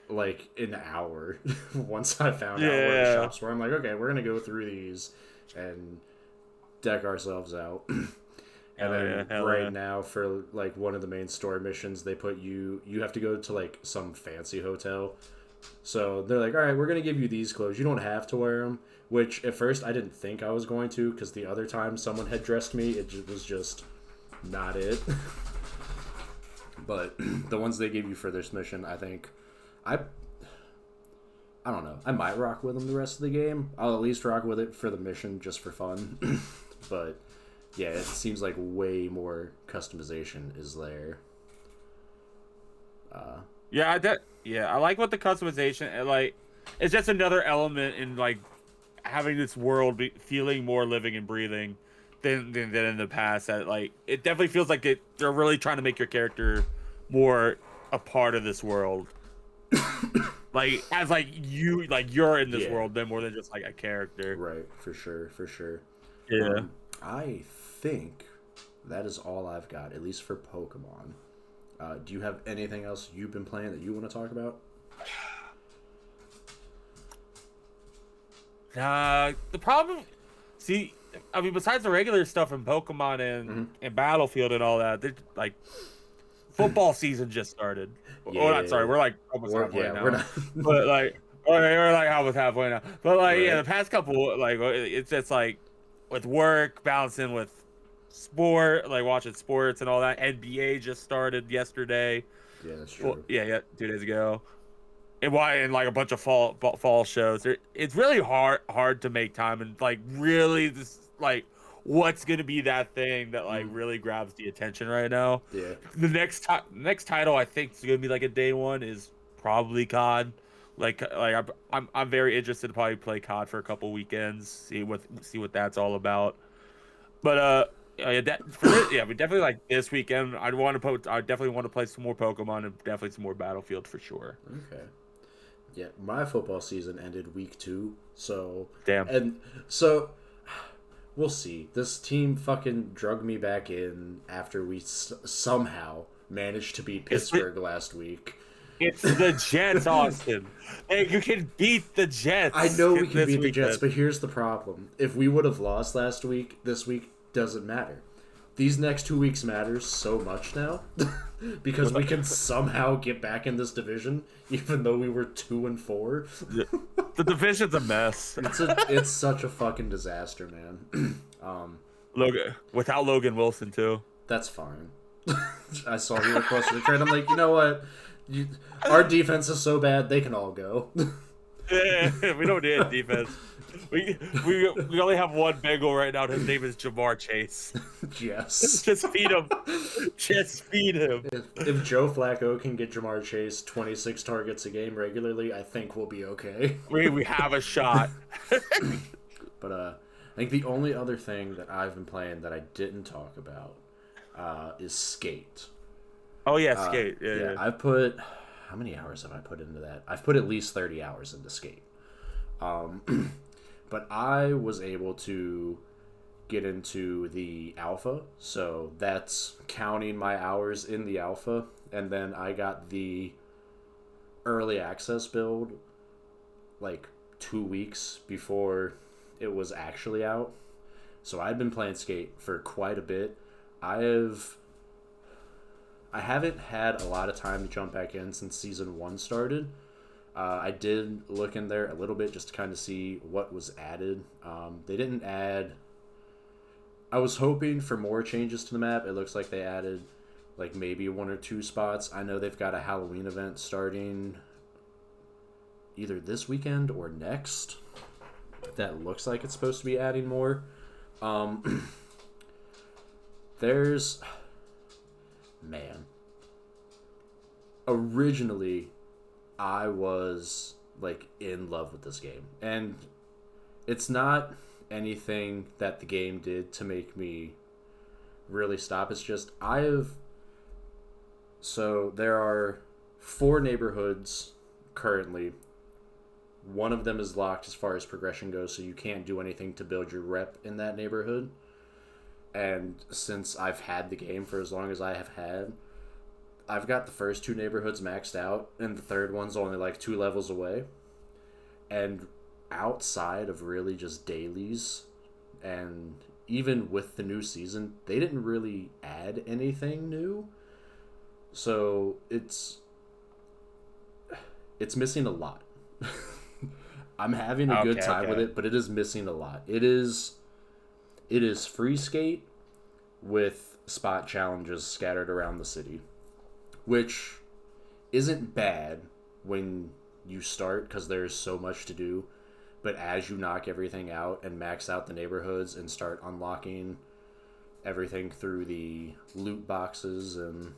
like an hour once I found out where the Yeah, shops were. I'm like, okay, we're gonna go through these and deck ourselves out. And hell yeah, then hell right yeah. now for like one of the main story missions, they put you have to go to like some fancy hotel. So they're like, all right, we're gonna give you these clothes. You don't have to wear them. Which at first I didn't think I was going to because the other time someone had dressed me, was just not it. But the ones they give you for this mission, I think I I don't know. I might rock with them the rest of the game. I'll at least rock with it for the mission just for fun. But yeah, it seems like way more customization is there. Yeah, I like what the customization and like it's just another element in like having this world be feeling more living and breathing than in the past. That like it definitely feels like they're really trying to make your character more a part of this world. Like as you're in this Yeah, world then more than just like a character. right, for sure, for sure. Yeah. I think that is all I've got, at least for Pokemon. Do you have anything else you've been playing that you want to talk about? The problem, see, I mean, besides the regular stuff in Pokemon and Battlefield and all that, like football season just started. Yeah, Oh, not sorry, we're like almost halfway now. we're not. But like, we're like almost halfway now. But like, yeah, Right. the past couple, like, it's just like with work balancing with sport, like watching sports and all that. NBA just started yesterday. Yeah, that's Well, true. yeah, 2 days ago. And like a bunch of fall shows. It's really hard to make time and like really this like what's gonna be that thing that like really grabs the attention right now. Yeah. The next title I think is gonna be like a day one is probably COD. I'm very interested to probably play COD for a couple weekends, see what that's all about. But yeah, yeah, but definitely like this weekend, I definitely want to play some more Pokemon and definitely some more Battlefield for sure. Okay. Yeah, my football season ended week 2, Damn. so we'll see. This team fucking drug me back in after we somehow managed to beat Pittsburgh last week. It's the Jets, Austin. Hey, you can beat the Jets. I know we can this beat the Jets, weekend. but here's the problem. If we would have lost last week, this week doesn't matter. these next 2 weeks matters so much now because we can somehow get back in this division, even though we were 2-4. The division's a mess. It's such a fucking disaster, man. Without Logan Wilson too. That's fine. I saw he requested a trade. I'm like, you know what? Our defense is so bad, they can all go. We don't need defense. We only have one Bengal right now. His name is Jamar Chase. Yes. Just feed him. Just feed him. If Joe Flacco can get Jamar Chase 26 targets a game regularly, I think we'll be okay. We have a shot. But I think the only other thing that I've been playing that I didn't talk about is Skate. Oh yeah, Skate. Yeah. I've put, how many hours have I put into that? I've put at least 30 hours into Skate. But I was able to get into the alpha, so that's counting my hours in the alpha, and then I got the early access build like 2 weeks before it was actually out. So I've been playing Skate for quite a bit. I haven't had a lot of time to jump back in since Season 1 started. I did look in there a little bit just to kind of see what was added. They didn't add... I was hoping for more changes to the map. It looks like they added like maybe 1 or 2 spots. I know they've got a Halloween event starting either this weekend or next. That looks like it's supposed to be adding more. There's... Man. Originally, I was like in love with this game, and it's not anything that the game did to make me really stop. It's just so there are 4 neighborhoods currently. One of them is locked as far as progression goes, so you can't do anything to build your rep in that neighborhood. And since I've had the game for as long as I have had, I've got the first 2 neighborhoods maxed out, and the third one's only like 2 levels away. And outside of really just dailies, and even with the new season, they didn't really add anything new. So it's missing a lot. I'm having a good time with it, but it is missing a lot. It is free skate with spot challenges scattered around the city, which isn't bad when you start because there's so much to do. But as you knock everything out and max out the neighborhoods and start unlocking everything through the loot boxes and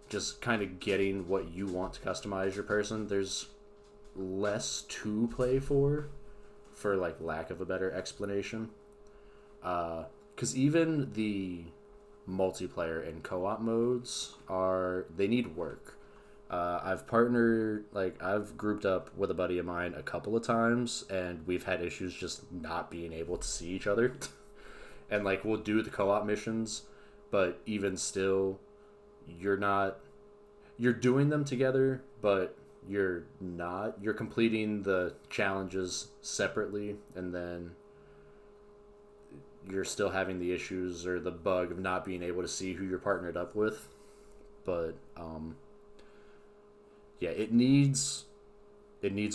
just kind of getting what you want to customize your person, there's less to play for like lack of a better explanation. Because even the multiplayer and co-op modes they need work. I've grouped up with a buddy of mine a couple of times, and we've had issues just not being able to see each other. And like we'll do the co-op missions, but even still, you're doing them together, but you're completing the challenges separately, and then you're still having the issues or the bug of not being able to see who you're partnered up with. But yeah, it needs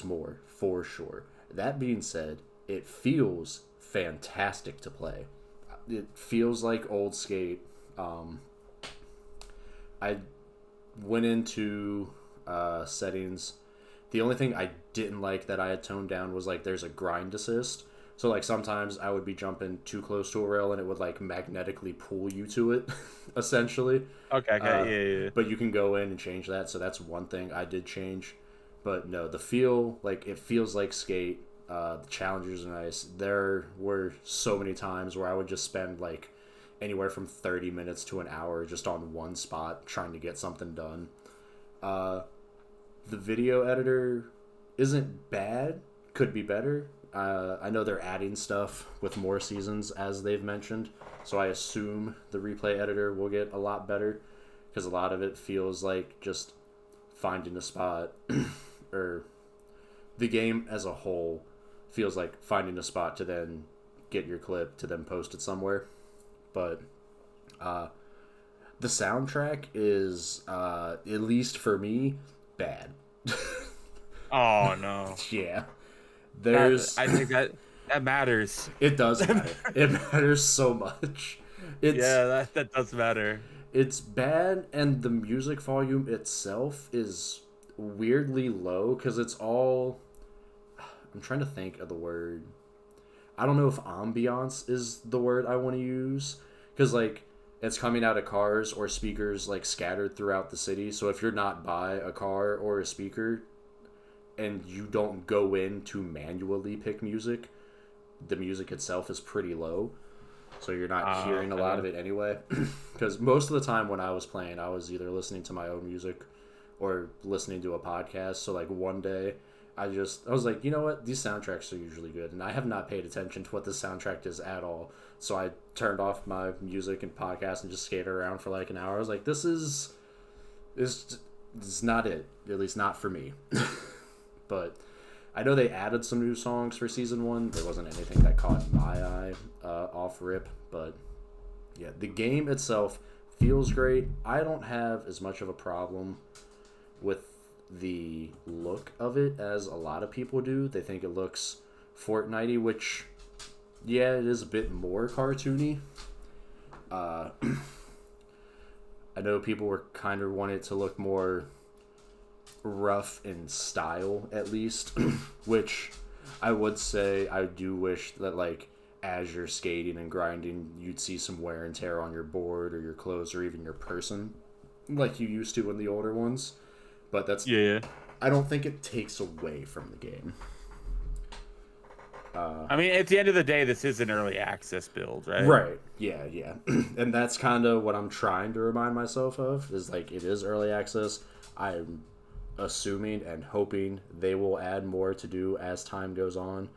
more for sure. That being said, it feels fantastic to play. It feels like old Skate. I went into settings. The only thing I didn't like that I had toned down was like there's a grind assist. So like sometimes I would be jumping too close to a rail and it would like magnetically pull you to it, essentially. Okay, yeah. But you can go in and change that, so that's one thing I did change. But no, it feels like Skate. The challenges are nice. There were so many times where I would just spend like anywhere from 30 minutes to an hour just on one spot trying to get something done. The video editor isn't bad, could be better. I know they're adding stuff with more seasons, as they've mentioned, so I assume the replay editor will get a lot better, because a lot of it feels like just finding a spot, or the game as a whole feels like finding a spot to then get your clip to then post it somewhere. But the soundtrack is, at least for me, bad. Oh no. Yeah. That There's I think that matters. it does matter. It matters so much. It's Yeah, that does matter. it's bad, and the music volume itself is weirdly low because it's all. I'm trying to think of the word. I don't know if ambiance is the word I want to use, because like it's coming out of cars or speakers like scattered throughout the city. So if you're not by a car or a speaker, and you don't go in to manually pick music, the music itself is pretty low. So you're not hearing a lot of it anyway. Because most of the time when I was playing, I was either listening to my own music or listening to a podcast. So like one day, I was like, you know what? These soundtracks are usually good, and I have not paid attention to what the soundtrack is at all. So I turned off my music and podcast and just skated around for like an hour. I was like, this is not it. At least not for me. But I know they added some new songs for season 1. There wasn't anything that caught my eye off rip, but yeah, the game itself feels great. I don't have as much of a problem with the look of it as a lot of people do. They think it looks Fortnite-y, which, yeah, it is a bit more cartoony. I know people were kind of wanting it to look more rough in style, at least, which I would say I do wish that, like, as you're skating and grinding, you'd see some wear and tear on your board or your clothes or even your person, like you used to in the older ones. But that's Yeah. I don't think it takes away from the game. I mean, at the end of the day, this is an early access build, right? Right. Yeah. And that's kind of what I'm trying to remind myself of, is like, it is early access. I'm assuming and hoping they will add more to do as time goes on.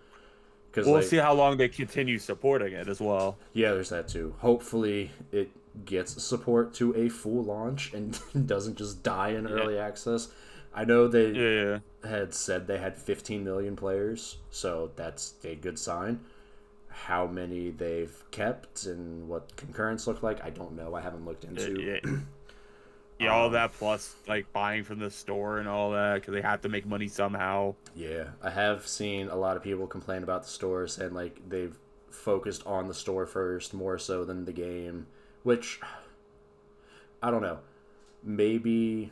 Cause We'll like, see how long they continue supporting it as well. yeah, there's that too. Hopefully it gets support to a full launch and doesn't just die in early access. I know they had said they had 15 million players, so that's a good sign. How many they've kept and what concurrents look like, I don't know. I haven't looked into. Yeah, all that plus like buying from the store and all that, because they have to make money somehow. Yeah, I have seen a lot of people complain about the store, saying like they've focused on the store first more so than the game, which I don't know. Maybe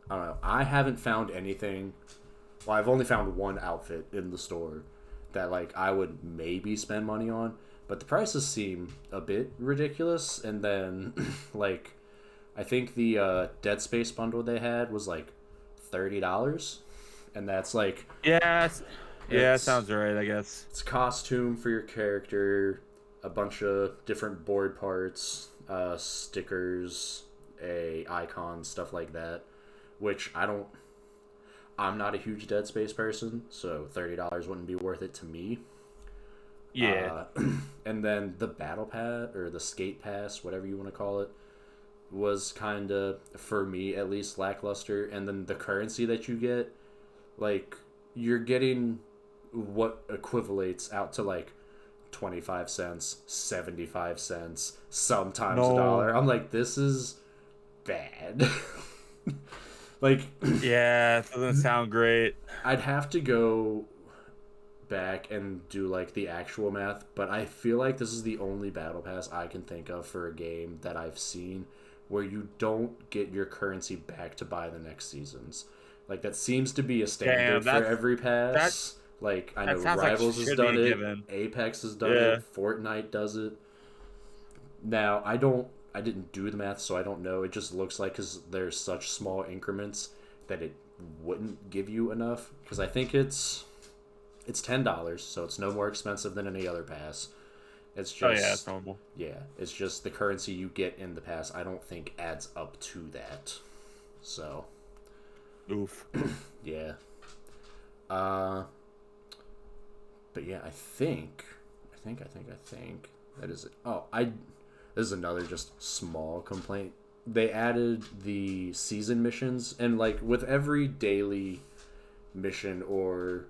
I don't know. I haven't found anything. Well, I've only found one outfit in the store that like I would maybe spend money on, but the prices seem a bit ridiculous. And then like I think the Dead Space bundle they had was like $30, and that's like yeah, sounds right, I guess. it's costume for your character, a bunch of different board parts, stickers, a icon, stuff like that. Which I'm not a huge Dead Space person, so $30 wouldn't be worth it to me. Yeah. And then the Battle Pass, or the Skate Pass, whatever you want to call it, was kind of, for me at least, lackluster. And then the currency that you get, like, you're getting what equivalates out to, like, 25 cents, 75 cents, sometimes $1. I'm like, this is bad. Like, yeah, it doesn't sound great. I'd have to go back and do like the actual math, but I feel like this is the only battle pass I can think of for a game that I've seen where you don't get your currency back to buy the next seasons. Like, that seems to be a standard for every pass. Like, I know Rivals has done it, Apex has done it, Fortnite does it. Now, I didn't do the math, so I don't know. It just looks like, because there's such small increments, that it wouldn't give you enough. Because I think it's $10, so it's no more expensive than any other pass. It's just it's normal. Yeah, it's just the currency you get in the pass, I don't think adds up to that. So, oof. Yeah. But yeah, I think that is it. Oh, this is another just small complaint. They added the season missions, and like with every daily mission or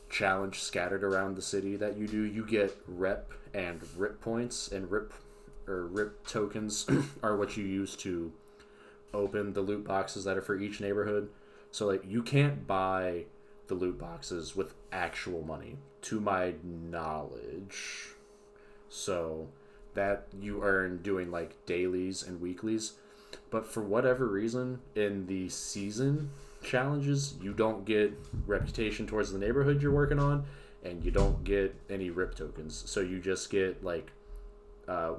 challenge scattered around the city that you do, you get rep and rip points, and rip tokens are what you use to open the loot boxes that are for each neighborhood. So like you can't buy the loot boxes with actual money, to my knowledge. So that you earn doing like dailies and weeklies. But for whatever reason, in the season challenges, you don't get reputation towards the neighborhood you're working on, and you don't get any rip tokens. So you just get like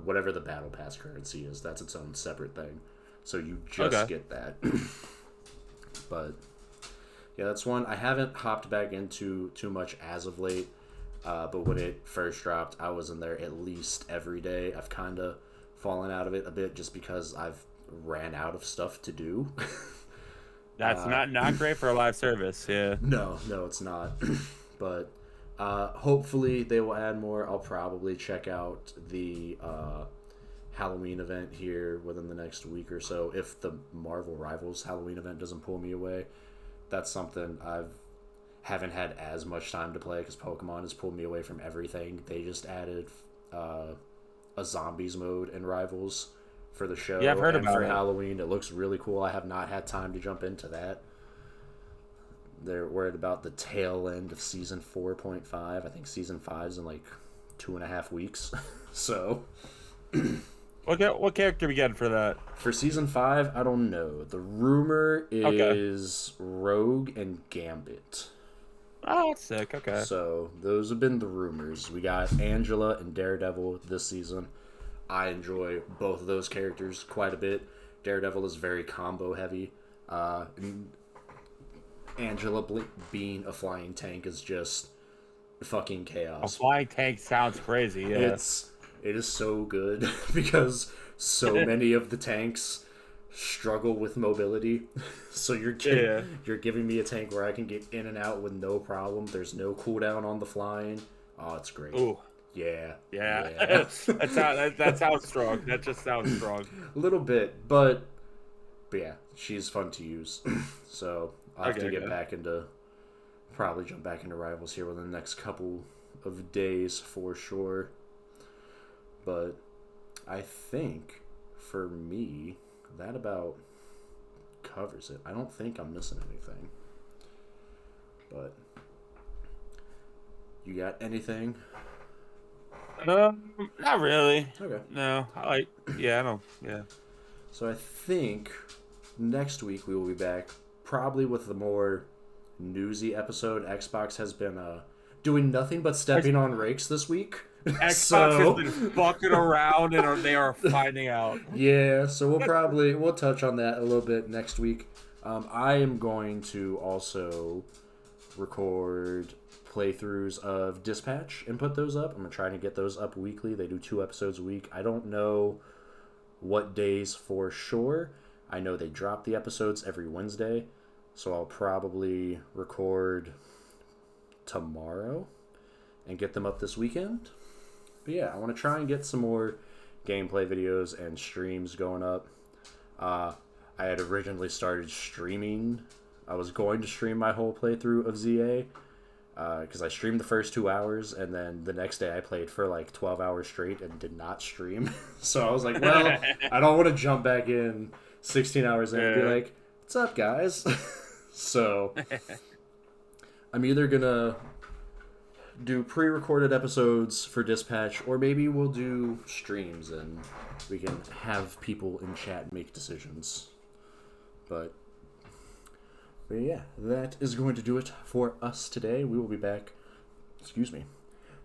whatever the battle pass currency is. That's its own separate thing. So you just get that. But yeah, that's one I haven't hopped back into too much as of late. But when it first dropped, I was in there at least every day. I've kind of fallen out of it a bit just because I've ran out of stuff to do. That's not great for a live service. Yeah. No, it's not. But hopefully they will add more. I'll probably check out the Halloween event here within the next week or so. If the Marvel Rivals Halloween event doesn't pull me away, that's something haven't had as much time to play because Pokemon has pulled me away from everything. They just added a zombies mode in Rivals for the show. Yeah, I've heard about for it. Halloween. It looks really cool. I have not had time to jump into that. We're at about the tail end of season 4.5. I think season 5's in like 2.5 weeks. So What character we get for that? for season 5, I don't know. The rumor is Rogue and Gambit. Oh, that's sick. Okay. So those have been the rumors. We got Angela and Daredevil this season. I enjoy both of those characters quite a bit. Daredevil is very combo heavy. And Angela being a flying tank is just fucking chaos. A flying tank sounds crazy. Yeah. It is so good because so many of the tanks struggle with mobility. So you're giving me a tank where I can get in and out with no problem. There's no cooldown on the flying. Oh, it's great. Ooh. Yeah. That sounds strong. That just sounds strong. A little bit, but yeah, she's fun to use. So I'll have to get back into, probably jump back into Rivals here within the next couple of days for sure. But I think for me, that about covers it. I don't think I'm missing anything. But you got anything? Not really. Okay. No, I don't. Yeah. So I think next week we will be back, probably with the more newsy episode. Xbox has been doing nothing but stepping on rakes this week. Xbox has been fucking around and they are finding out. Yeah, so we'll touch on that a little bit next week. I am going to also record playthroughs of Dispatch and put those up. I'm going to try to get those up weekly. They do 2 episodes a week. I don't know what days for sure. I know they drop the episodes every Wednesday, so I'll probably record tomorrow and get them up this weekend. But yeah, I want to try and get some more gameplay videos and streams going up. I had originally started streaming. I was going to stream my whole playthrough of Z-A because I streamed the first 2 hours, and then the next day I played for like 12 hours straight and did not stream. So I was like, well, I don't want to jump back in 16 hours in and be like, what's up, guys? So I'm either going to do pre-recorded episodes for Dispatch, or maybe we'll do streams and we can have people in chat make decisions. But yeah, that is going to do it for us today. We will be back,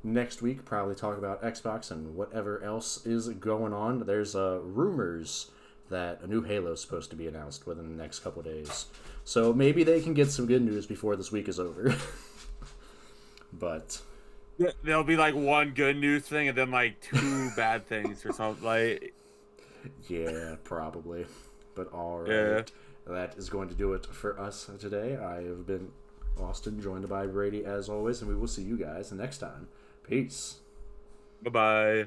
next week, probably talk about Xbox and whatever else is going on. There's rumors that a new Halo is supposed to be announced within the next couple days. So maybe they can get some good news before this week is over. But there'll be like one good news thing and then like 2 bad things or something. Like, yeah, probably. But all right. Yeah. That is going to do it for us today. I have been Austin, joined by Brady as always, and we will see you guys next time. Peace. Bye-bye.